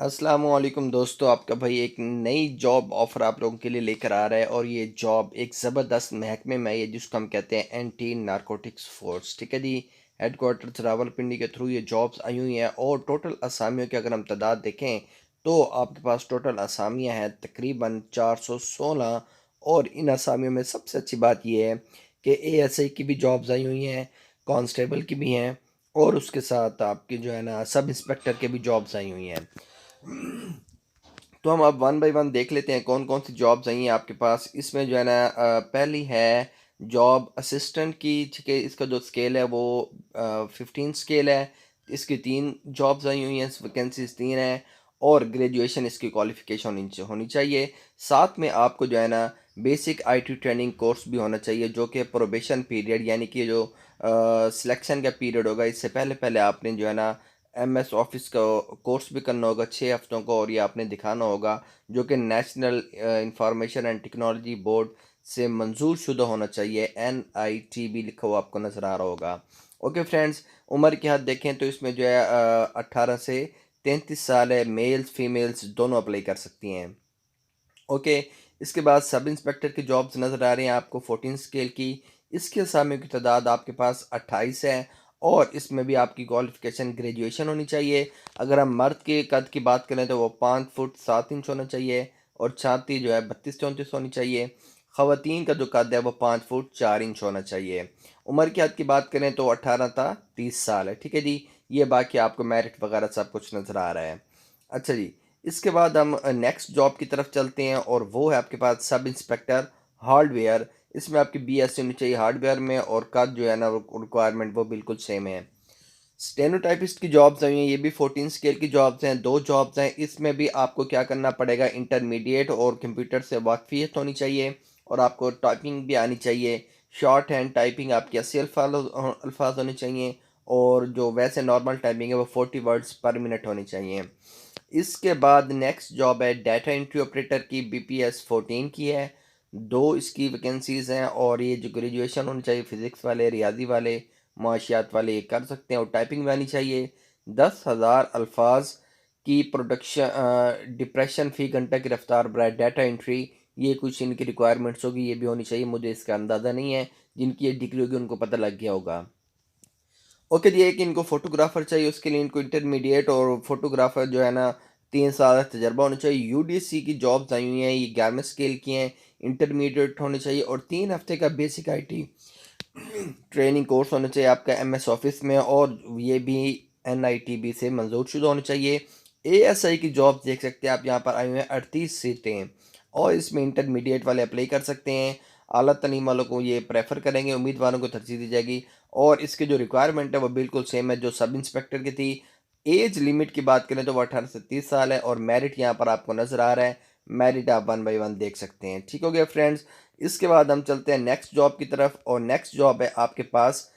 अस्सलामुअलैकुम दोस्तों, आपका भाई एक नई जॉब ऑफ़र आप लोगों के लिए लेकर आ रहा है। और ये जॉब एक ज़बरदस्त महकमे में है जिसको हम कहते हैं एंटी नारकोटिक्स फोर्स। ठीक है जी। हेडक्वार्टर रावलपिंडी के थ्रू ये जॉब्स आई हुई हैं और टोटल असामियों की अगर हम तादाद देखें तो आपके पास टोटल असामियाँ हैं तकरीबन 416। और इन असामियों में सबसे अच्छी बात यह है कि एएसआई की भी जॉब्स आई हुई हैं, कांस्टेबल की भी हैं, और उसके साथ आपकी जो है ना सब इंस्पेक्टर के भी जॉब्स आई हुई हैं। तो हम अब वन बाय वन देख लेते हैं कौन कौन सी जॉब्स आई हैं आपके पास। इसमें जो है ना पहली है जॉब असिस्टेंट की। ठीक है, इसका जो स्केल है वो 15 स्केल है। इसकी 3 जॉब्स आई हुई हैं, वैकेंसीज 3 हैं। और ग्रेजुएशन इसकी क्वालिफिकेशन होनी चाहिए। साथ में आपको जो है ना बेसिक आईटी ट्रेनिंग कोर्स भी होना चाहिए, जो कि प्रोबेशन पीरियड यानी कि जो सिलेक्शन का पीरियड होगा इससे पहले पहले आपने जो है ना एमएस ऑफिस का कोर्स भी करना होगा 6 हफ्तों का, और ये आपने दिखाना होगा, जो कि national information and technology board से मंजूर शुदा होना चाहिए। NITB लिखा हुआ आपको नज़र आ रहा होगा। ओके फ्रेंड्स, उम्र की हद देखें तो इसमें जो है 18 से 33 साल है। मेल्स फीमेल्स दोनों अप्लाई कर सकती हैं। ओके, इसके बाद सब इंस्पेक्टर की जॉब्स नज़र आ रही हैं आपको 14 स्केल की। इसके असामियों की तादाद आपके पास 28 है। और इसमें भी आपकी क्वालिफिकेशन ग्रेजुएशन होनी चाहिए। अगर हम मर्द के कद की बात करें तो वो 5 फुट 7 इंच होना चाहिए, और छाती जो है 32-34 होनी चाहिए। ख़वातीन का जो कद है वो 5 फुट 4 इंच होना चाहिए। उम्र की हद की बात करें तो 18 था 30 साल है। ठीक है जी। ये बाकी आपको मेरिट वगैरह सब कुछ नज़र आ रहा है। अच्छा जी, इसके बाद हम नेक्स्ट जॉब की तरफ चलते हैं, और वो है आपके पास सब इंस्पेक्टर हार्डवेयर। इसमें आपकी BSc होनी चाहिए हार्डवेयर में, और कद जो है ना रिक्वायरमेंट वो बिल्कुल सेम है। स्टेनोटाइपिस्ट की जॉब्स हैं, ये भी 14 स्केल की जॉब्स हैं। 2 जॉब्स हैं, इसमें भी आपको क्या करना पड़ेगा, इंटरमीडिएट और कंप्यूटर से वाकफियत होनी चाहिए, और आपको टाइपिंग भी आनी चाहिए। शॉर्ट हैंड टाइपिंग आपकी 80 अल्फाज होने चाहिए, और जो वैसे नॉर्मल टाइपिंग है वो 40 वर्ड्स पर मिनट होनी चाहिए। इसके बाद नेक्स्ट जॉब है डाटा एंट्री ऑपरेटर की, BPS 14 की है। 2 इसकी वैकेंसीज हैं, और ये जो ग्रेजुएशन होनी चाहिए फिज़िक्स वाले, रियाजी वाले, माशियात वाले ये कर सकते हैं, और टाइपिंग भी आनी चाहिए। 10,000 अल्फाज की प्रोडक्शन डिप्रेशन फ़ी घंटा की रफ्तार बराए डाटा एंट्री, ये कुछ इनकी रिक्वायरमेंट्स होगी, ये भी होनी चाहिए। मुझे इसका अंदाज़ा नहीं है, जिनकी ये डिग्री होगी उनको पता लग गया होगा। ओके जी, एक इनको फोटोग्राफर चाहिए, उसके लिए इनको इंटरमीडिएट और फोटोग्राफर जो है ना 3 साल का तजर्बा होना चाहिए। UDC की जॉब्स आई हुई हैं, ये 11वें स्केल की हैं। इंटरमीडिएट होने चाहिए, और 3 हफ्ते का बेसिक IT ट्रेनिंग कोर्स होना चाहिए आपका MS ऑफिस में, और ये भी NITB से मंजूर शुदा होनी चाहिए। ASI की जॉब देख सकते हैं आप, यहाँ पर आई हुई हैं 38 सीटें, और इसमें इंटरमीडिएट वाले अप्लाई कर सकते हैं। आला तलीम वालों को ये प्रेफर करेंगे, उम्मीदवारों को तरजीह दी जाएगी। और इसकी जो रिक्वायरमेंट है वो बिल्कुल सेम है जो सब इंस्पेक्टर की थी। एज लिमिट की बात करें तो वो 18 से 30 साल है, और मेरिट यहाँ पर आपको नज़र आ रहा है। मेरिट आप वन बाय वन देख सकते हैं। ठीक हो गया फ्रेंड्स। इसके बाद हम चलते हैं नेक्स्ट जॉब की तरफ, और नेक्स्ट जॉब है आपके पास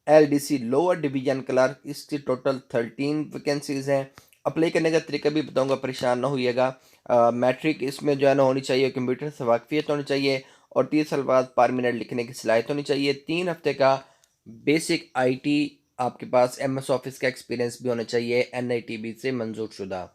LDC लोअर डिवीजन क्लर्क। इसकी टोटल 13 वैकेंसीज हैं। अप्लाई करने का तरीका भी बताऊंगा, परेशान ना होइएगा। मैट्रिक इसमें जो है ना होनी चाहिए, कंप्यूटर से वाकफियत होनी चाहिए, और 30 अल्फाज पर मिनट लिखने की सलाहियत होनी चाहिए। 3 हफ्ते का बेसिक IT आपके पास MS ऑफिस का एक्सपीरियंस भी होना चाहिए, NITB से मंजूर शुदा।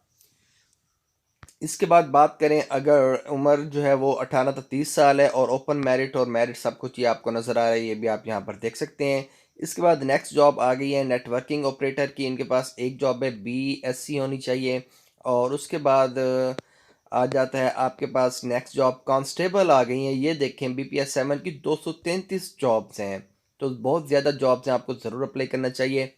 इसके बाद बात करें, अगर उम्र जो है वो 18 से 30 साल है, और ओपन मेरिट और मेरिट सब कुछ ये आपको नज़र आ रहा है, ये भी आप यहाँ पर देख सकते हैं। इसके बाद नेक्स्ट जॉब आ गई है नेटवर्किंग ऑपरेटर की। इनके पास एक जॉब है, BSc होनी चाहिए। और उसके बाद आ जाता है आपके पास नेक्स्ट जॉब कांस्टेबल आ गई हैं। ये देखें, BPS 7 की 233 जॉब्स हैं, तो बहुत ज़्यादा जॉब्स हैं, आपको ज़रूर अप्लाई करना चाहिए।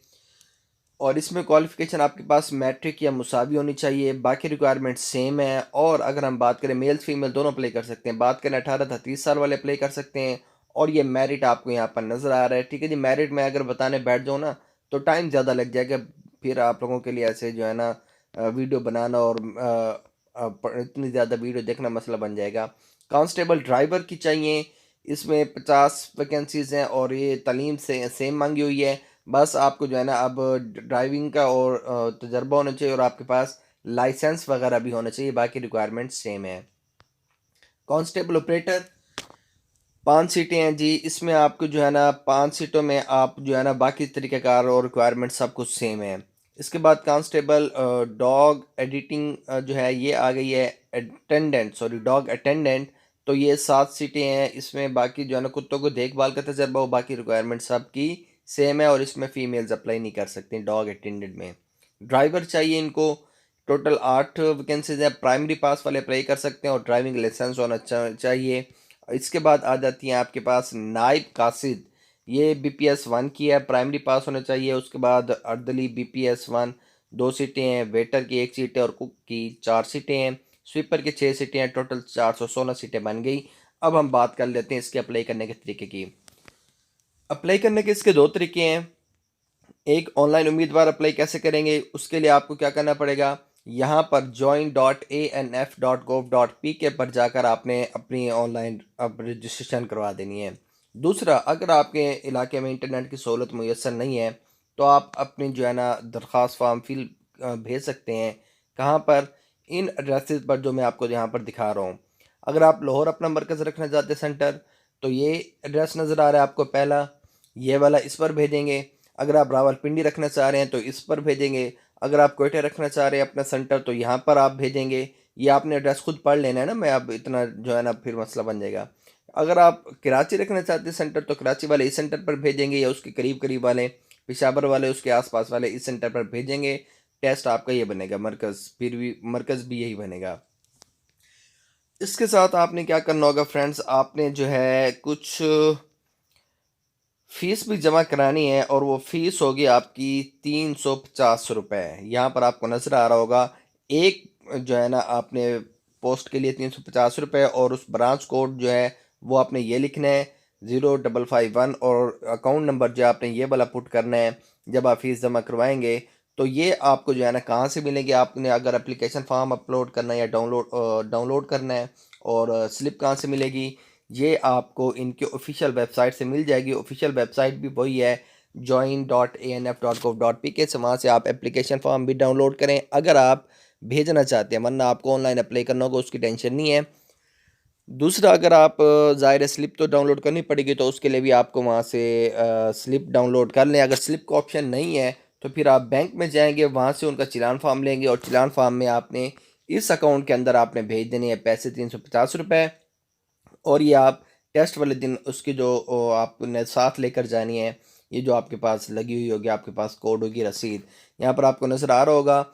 और इसमें क्वालिफिकेशन आपके पास मैट्रिक या मुसावी होनी चाहिए, बाकी रिक्वायरमेंट सेम है। और अगर हम बात करें मेल फीमेल दोनों अप्लाई कर सकते हैं, बात करें 18 से 30 साल वाले अप्लाई कर सकते हैं। और ये मेरिट आपको यहाँ पर नज़र आ रहा है। ठीक है जी, मेरिट में अगर बताने बैठ जाओ ना तो टाइम ज़्यादा लग जाएगा, फिर आप लोगों के लिए ऐसे जो है ना वीडियो बनाना और इतनी ज़्यादा वीडियो देखना मसला बन जाएगा। कांस्टेबल ड्राइवर की चाहिए, इसमें 50 वैकेंसीज हैं, और ये तालीम से सेम मांगी हुई है। बस आपको जो है ना अब ड्राइविंग का और तजर्बा होना चाहिए, और आपके पास लाइसेंस वगैरह भी होना चाहिए, बाकी रिक्वायरमेंट सेम है। कांस्टेबल ऑपरेटर 5 सीटें हैं जी। इसमें आपको जो है ना 5 सीटों में आप जो है ना बाकी तरीक़ेकार और रिक्वायरमेंट सब कुछ सेम है। इसके बाद कांस्टेबल डॉग एडिटिंग जो है ये आ गई है, अटेंडेंट सॉरी डॉग अटेंडेंट। तो ये 7 सीटें हैं इसमें। बाकी जो है ना कुत्तों को देखभाल का तजर्बा हो, बाकी रिक्वायरमेंट सबकी सेम है और इसमें फीमेल्स अप्लाई नहीं कर सकती डॉग अटेंडेंट में। ड्राइवर चाहिए इनको। टोटल 8 वैकेंसीज है। प्राइमरी पास वाले अप्लाई कर सकते हैं और ड्राइविंग लाइसेंस होना चाहिए। इसके बाद आ जाती हैं आपके पास नाइब कासिद। ये BPS 1 की है, प्राइमरी पास होना चाहिए। उसके बाद अर्दली BPS 1 2 सीटें हैं। वेटर की 1 सीट है और कुक की 4 सीटें हैं। स्वीपर की 6 सीटें हैं। टोटल 416 सीटें बन गई। अब हम बात कर लेते हैं इसके अप्लाई करने के तरीके की। अप्लाई करने के इसके 2 तरीके हैं। एक, ऑनलाइन उम्मीदवार अप्लाई कैसे करेंगे, उसके लिए आपको क्या करना पड़ेगा, यहाँ पर join.anf.gov.pk पर जाकर आपने अपनी ऑनलाइन अब रजिस्ट्रेशन करवा देनी है। दूसरा, अगर आपके इलाके में इंटरनेट की सहूलत मुयसर नहीं है तो आप अपनी जो है ना दरख्वास्त फॉर्म भेज सकते हैं। कहाँ पर, इन एड्रेसेस पर जो मैं आपको यहाँ पर दिखा रहा हूँ। अगर आप लाहौर अपना मरकज़ रखना चाहते हैं सेंटर, तो ये एड्रेस नज़र आ रहा है आपको, पहला ये वाला, इस पर भेजेंगे। अगर आप रावलपिंडी रखना चाह रहे हैं तो इस पर भेजेंगे। अगर आप कोयटा रखना चाह रहे हैं अपना सेंटर तो यहाँ पर आप भेजेंगे। ये आपने एड्रेस खुद पढ़ लेना है ना, मैं अब इतना जो है ना फिर मसला बन जाएगा। अगर आप कराची रखना चाहते हैं सेंटर तो कराची वाले इस सेंटर पर भेजेंगे, या उसके करीब करीब वाले, पेशावर वाले उसके आसपास वाले इस सेंटर पर भेजेंगे। टेस्ट आपका ये बनेगा मरकज़, फिर भी मरकज़ भी यही बनेगा। इसके साथ आपने क्या करना होगा फ्रेंड्स, आपने जो है कुछ फीस भी जमा करानी है और वो फीस होगी आपकी 350 रुपये। यहाँ पर आपको नज़र आ रहा होगा। एक जो है ना आपने पोस्ट के लिए 350 रुपये, और उस ब्रांच कोड जो है वो आपने ये लिखना है 0551, और अकाउंट नंबर जो आपने ये वाला पुट करना है जब आप फीस जमा करवाएंगे। तो ये आपको जो है ना कहाँ से मिलेंगे, आपने अगर एप्लीकेशन फॉर्म अपलोड करना है या डाउनलोड करना है, और स्लिप कहाँ से मिलेगी, ये आपको इनके ऑफिशियल वेबसाइट से मिल जाएगी। ऑफिशियल वेबसाइट भी वही है, join.anf.gov.pk से। वहाँ से आप एप्लीकेशन फॉर्म भी डाउनलोड करें अगर आप भेजना चाहते हैं, वरना आपको ऑनलाइन अप्लाई करना होगा, उसकी टेंशन नहीं है। दूसरा, अगर आप ज़ाहिर है स्लिप तो डाउनलोड करनी पड़ेगी, तो उसके लिए भी आपको वहाँ से स्लिप डाउनलोड कर लें। अगर स्लिप का ऑप्शन नहीं है तो फिर आप बैंक में जाएंगे, वहाँ से उनका चालान फार्म लेंगे, और चालान फार्म में आपने इस अकाउंट के अंदर आपने भेज देने हैं पैसे 350 रुपये। और ये आप टेस्ट वाले दिन उसकी जो आपने साथ लेकर जानी है, ये जो आपके पास लगी हुई होगी, आपके पास कोड होगी, रसीद यहाँ पर आपको नज़र आ रहा होगा।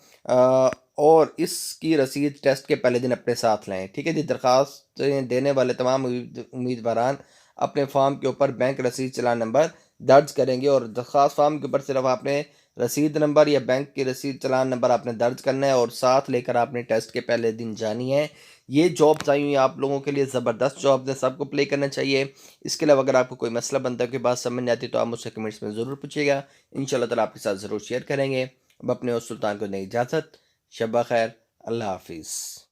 और इसकी रसीद टेस्ट के पहले दिन अपने साथ लाएं। ठीक है जी। दरख्वास्त देने वाले तमाम उम्मीदवारान अपने फॉर्म के ऊपर बैंक रसीद चालान नंबर दर्ज करेंगे, और दरख्वास्त फॉर्म के ऊपर सिर्फ आपने रसीद नंबर या बैंक की रसीद चालान नंबर आपने दर्ज करना है, और साथ लेकर आपने टेस्ट के पहले दिन जानी है। ये जॉब्स आई हुई हैं आप लोगों के लिए, ज़बरदस्त जॉब्स हैं, सबको प्ले करना चाहिए। इसके अलावा अगर आपको कोई मसला बनता है, कोई बात समझ नहीं आती, तो आप मुझसे कमेंट्स में ज़रूर पूछिएगा। इंशाल्लाह ताला आपके साथ ज़रूर शेयर करेंगे। अब अपने उस सुल्तान को नई इजाज़त। शब्बा खैर। अल्लाह हाफिज़।